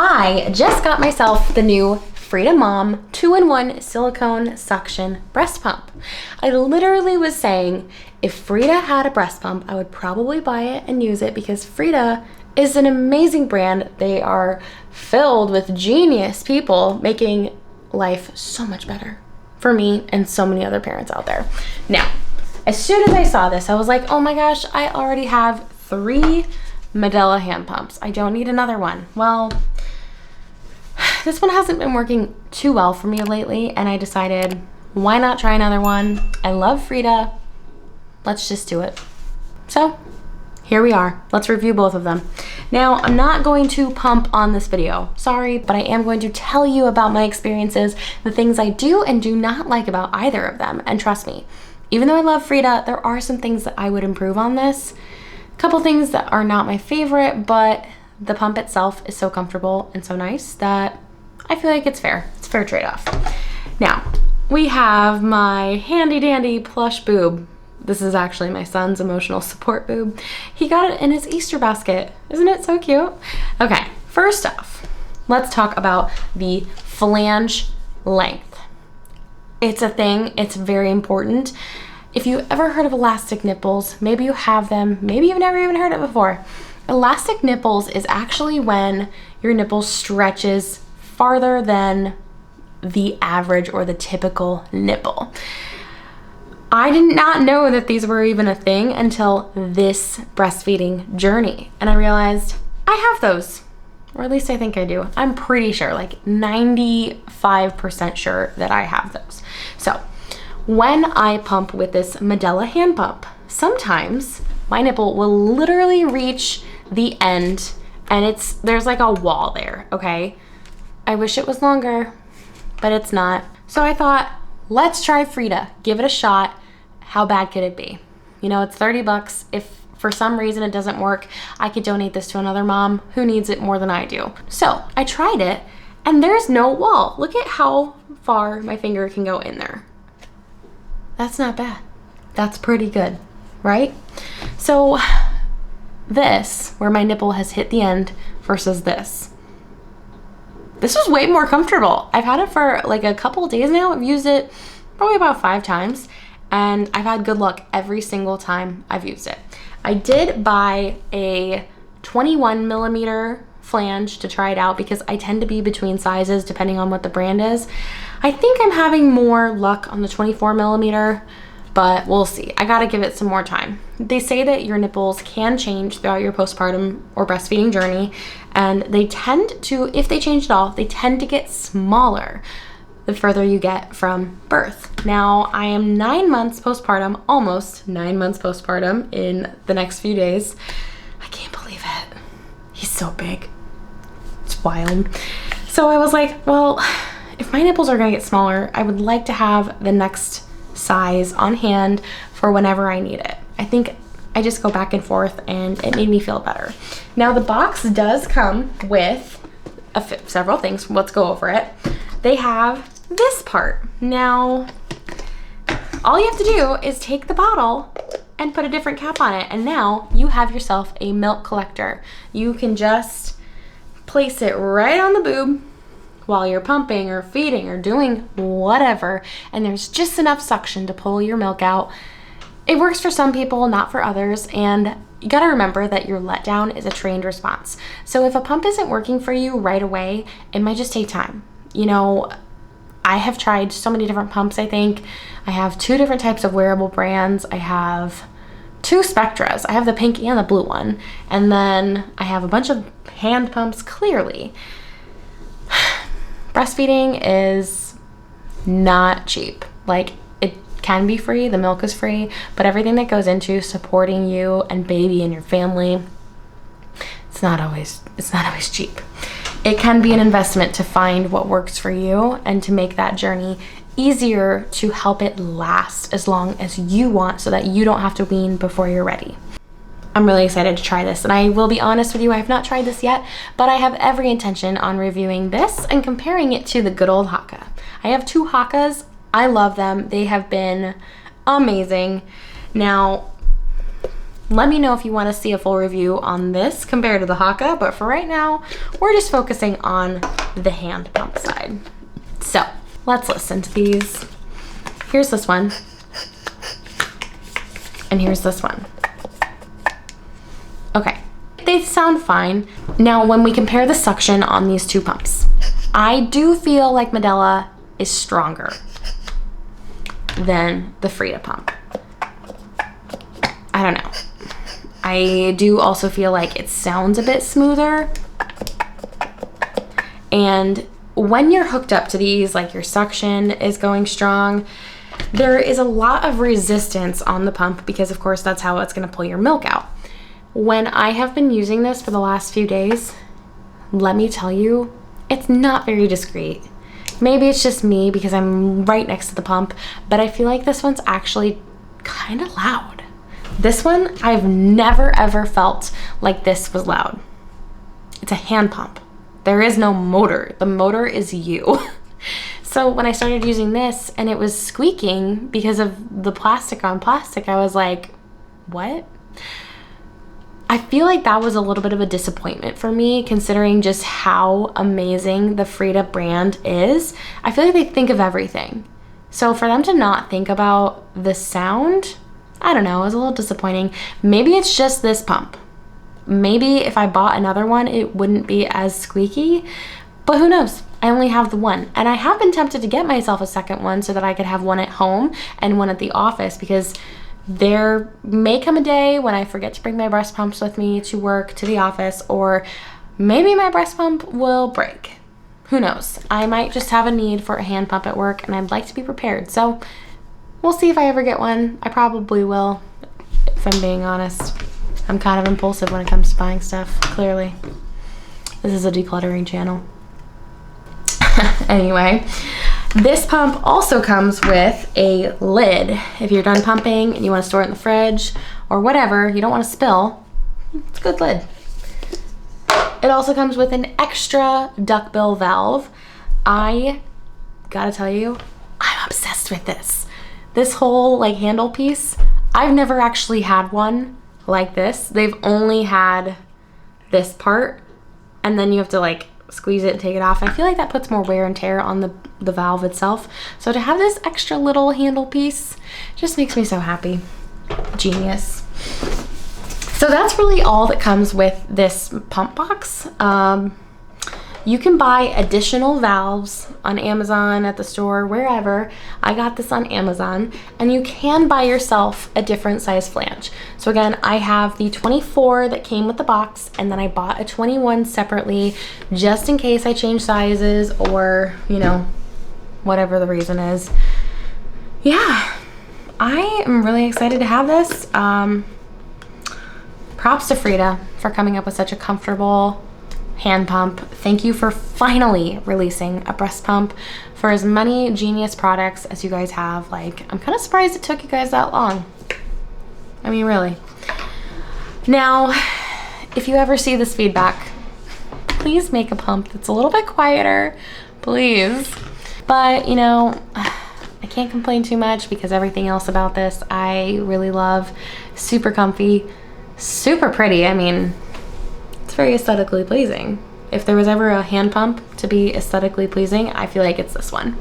I just got myself the new Frida Mom 2-in-1 silicone suction breast pump. I literally was saying if Frida had a breast pump, I would probably buy it and use it because Frida is an amazing brand. They are filled with genius people making life so much better for me and so many other parents out there. Now, as soon as I saw this, I was like, oh my gosh, I already have 3 Medela hand pumps. I don't need another one. Well, this one hasn't been working too well for me lately, and I decided, why not try another one? I love Frida. Let's just do it. So here we are. Let's review both of them. Now, I'm not going to pump on this video, sorry, but I am going to tell you about my experiences, the things I do and do not like about either of them. And trust me, even though I love Frida, there are some things that I would improve on this. A couple things that are not my favorite, but the pump itself is so comfortable and so nice that I feel like it's fair. It's a fair trade-off. Now, we have my handy dandy plush boob. This is actually my son's emotional support boob. He got it in his Easter basket. Isn't it so cute? Okay, first off, let's talk about the flange length. It's a thing, it's very important. If you ever heard of elastic nipples, maybe you have them, maybe you've never even heard it before. Elastic nipples is actually when your nipple stretches farther than the average or the typical nipple. I did not know that these were even a thing until this breastfeeding journey. And I realized I have those, or at least I think I do. I'm pretty sure, like 95% sure that I have those. So when I pump with this Medela hand pump, sometimes my nipple will literally reach the end and there's like a wall there, okay? I wish it was longer, but it's not. So I thought, let's try Frida, give it a shot. How bad could it be? You know, it's 30 bucks. If for some reason it doesn't work, I could donate this to another mom who needs it more than I do. So I tried it and there's no wall. Look at how far my finger can go in there. That's not bad. That's pretty good, right? So this, where my nipple has hit the end versus this was way more comfortable. I've had it for like a couple of days now. I've used it probably about 5 times. And I've had good luck every single time I've used it. I did buy a 21 millimeter flange to try it out because I tend to be between sizes depending on what the brand is. I think I'm having more luck on the 24 millimeter, but we'll see. I gotta give it some more time. They say that your nipples can change throughout your postpartum or breastfeeding journey, and they tend to, if they change at all, they tend to get smaller the further you get from birth. Now, I am 9 months postpartum, almost 9 months postpartum in the next few days. I can't believe it. He's so big. It's wild. So I was like, well, if my nipples are gonna get smaller, I would like to have the next size on hand for whenever I need it. I think I just go back and forth and it made me feel better. Now the box does come with several things. Let's go over it. They have this part. Now, all you have to do is take the bottle and put a different cap on it, and now you have yourself a milk collector. You can just place it right on the boob while you're pumping or feeding or doing whatever, and there's just enough suction to pull your milk out. It works for some people, not for others, and you gotta remember that your letdown is a trained response. So if a pump isn't working for you right away, it might just take time. You know, I have tried so many different pumps, I think. I have 2 different types of wearable brands. I have 2 Spectras. I have the pink and the blue one. And then I have a bunch of hand pumps, clearly. Breastfeeding is not cheap. Like, it can be free, the milk is free, but everything that goes into supporting you and baby and your family, it's not always cheap. It can be an investment to find what works for you and to make that journey easier, to help it last as long as you want so that you don't have to wean before you're ready. I'm really excited to try this, and I will be honest with you, I have not tried this yet, but I have every intention on reviewing this and comparing it to the good old Haka. I have 2 Hakas. I love them. They have been amazing. Now, Let me know if you want to see a full review on this compared to the Haka, but for right now, we're just focusing on the hand pump side. So let's listen to these. Here's this one, and here's this one. Okay, they sound fine. Now, when we compare the suction on these two pumps, I do feel like Medela is stronger than the Frida pump. I don't know. I do also feel like it sounds a bit smoother. And when you're hooked up to these, like your suction is going strong, there is a lot of resistance on the pump because of course that's how it's gonna pull your milk out. When I have been using this for the last few days, let me tell you, it's not very discreet. Maybe it's just me because I'm right next to the pump, but I feel like this one's actually kind of loud. This one, I've never ever felt like this was loud. It's a hand pump. There is no motor. The motor is you. So when I started using this and it was squeaking because of the plastic on plastic, I was like, what? I feel like that was a little bit of a disappointment for me considering just how amazing the Frida brand is. I feel like they think of everything. So for them to not think about the sound, I don't know, it was a little disappointing. Maybe it's just this pump. Maybe if I bought another one, it wouldn't be as squeaky, but who knows? I only have the one. And I have been tempted to get myself a second one so that I could have one at home and one at the office because there may come a day when I forget to bring my breast pumps with me to work, to the office, or maybe my breast pump will break. Who knows? I might just have a need for a hand pump at work and I'd like to be prepared. So we'll see if I ever get one. I probably will, if I'm being honest. I'm kind of impulsive when it comes to buying stuff, clearly. This is a decluttering channel. Anyway, this pump also comes with a lid. If you're done pumping and you want to store it in the fridge or whatever, you don't want to spill, it's a good lid. It also comes with an extra duckbill valve. I gotta tell you, I'm obsessed with this. This whole like handle piece, I've never actually had one like this. They've only had this part and then you have to like squeeze it and take it off. I feel like that puts more wear and tear on the valve itself. So to have this extra little handle piece just makes me so happy. Genius. So that's really all that comes with this pump box. You can buy additional valves on Amazon, at the store, wherever. I got this on Amazon, and you can buy yourself a different size flange. So again, I have the 24 that came with the box, and then I bought a 21 separately just in case I change sizes or, you know, whatever the reason is. Yeah, I am really excited to have this. Props to Frida for coming up with such a comfortable hand pump. Thank you for finally releasing a breast pump for as many genius products as you guys have. Like, I'm kind of surprised it took you guys that long. I mean, really. Now, if you ever see this feedback, please make a pump that's a little bit quieter, please. But, you know, I can't complain too much because everything else about this I really love. Super comfy, super pretty. I mean, it's very aesthetically pleasing. If there was ever a hand pump to be aesthetically pleasing, I feel like it's this one.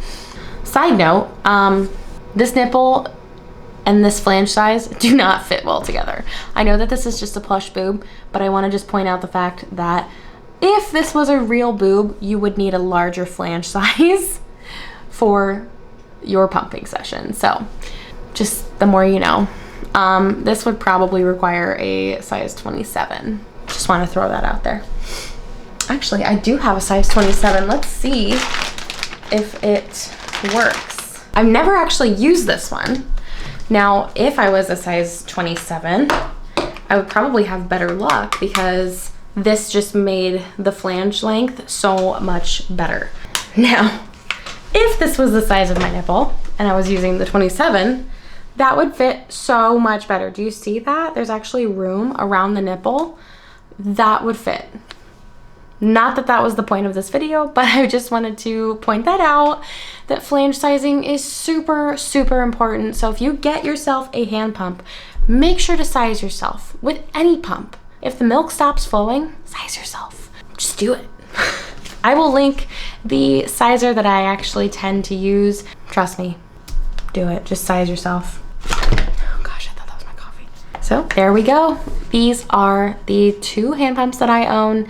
Side note, this nipple and this flange size do not fit well together. I know that this is just a plush boob, but I want to just point out the fact that if this was a real boob, you would need a larger flange size for your pumping session. So just the more you know. This would probably require a size 27. Just want to throw that out there. Actually, I do have a size 27. Let's see if it works. I've never actually used this one. Now, if I was a size 27, I would probably have better luck because this just made the flange length so much better. Now, if this was the size of my nipple and I was using the 27, that would fit so much better. Do you see that? There's actually room around the nipple. That would fit. Not that that was the point of this video, but I just wanted to point that out, that flange sizing is super, super important. So if you get yourself a hand pump, make sure to size yourself with any pump. If the milk stops flowing, size yourself. Just do it. I will link the sizer that I actually tend to use. Trust me, do it. Just size yourself. Oh gosh, I thought that was my coffee. So there we go. These are the 2 hand pumps that I own,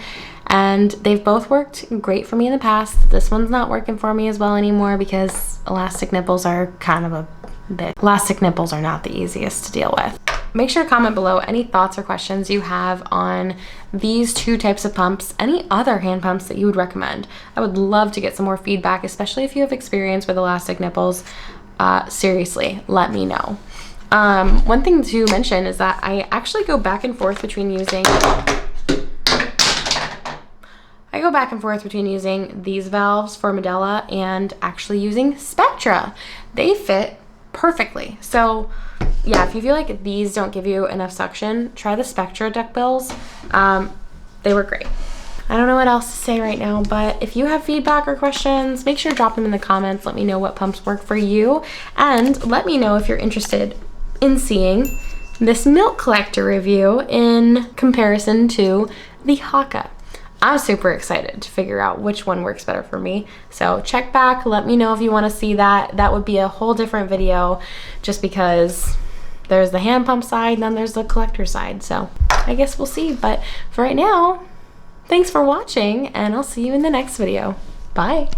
and they've both worked great for me in the past. This one's not working for me as well anymore because elastic nipples are kind of a bit. Elastic nipples are not the easiest to deal with. Make sure to comment below any thoughts or questions you have on these 2 types of pumps, any other hand pumps that you would recommend. I would love to get some more feedback, especially if you have experience with elastic nipples. Seriously, let me know. One thing to mention is that I actually go back and forth between using these valves for Medela and actually using Spectra. They fit perfectly. So yeah, if you feel like these don't give you enough suction, try the Spectra duckbills. They were great. I don't know what else to say right now, but if you have feedback or questions, make sure to drop them in the comments. Let me know what pumps work for you, and let me know if you're interested in seeing this milk collector review in comparison to the Haka. I'm super excited to figure out which one works better for me. So check back, let me know if you want to see that. That would be a whole different video just because there's the hand pump side and then there's the collector side. So I guess we'll see. But for right now, thanks for watching and I'll see you in the next video. Bye.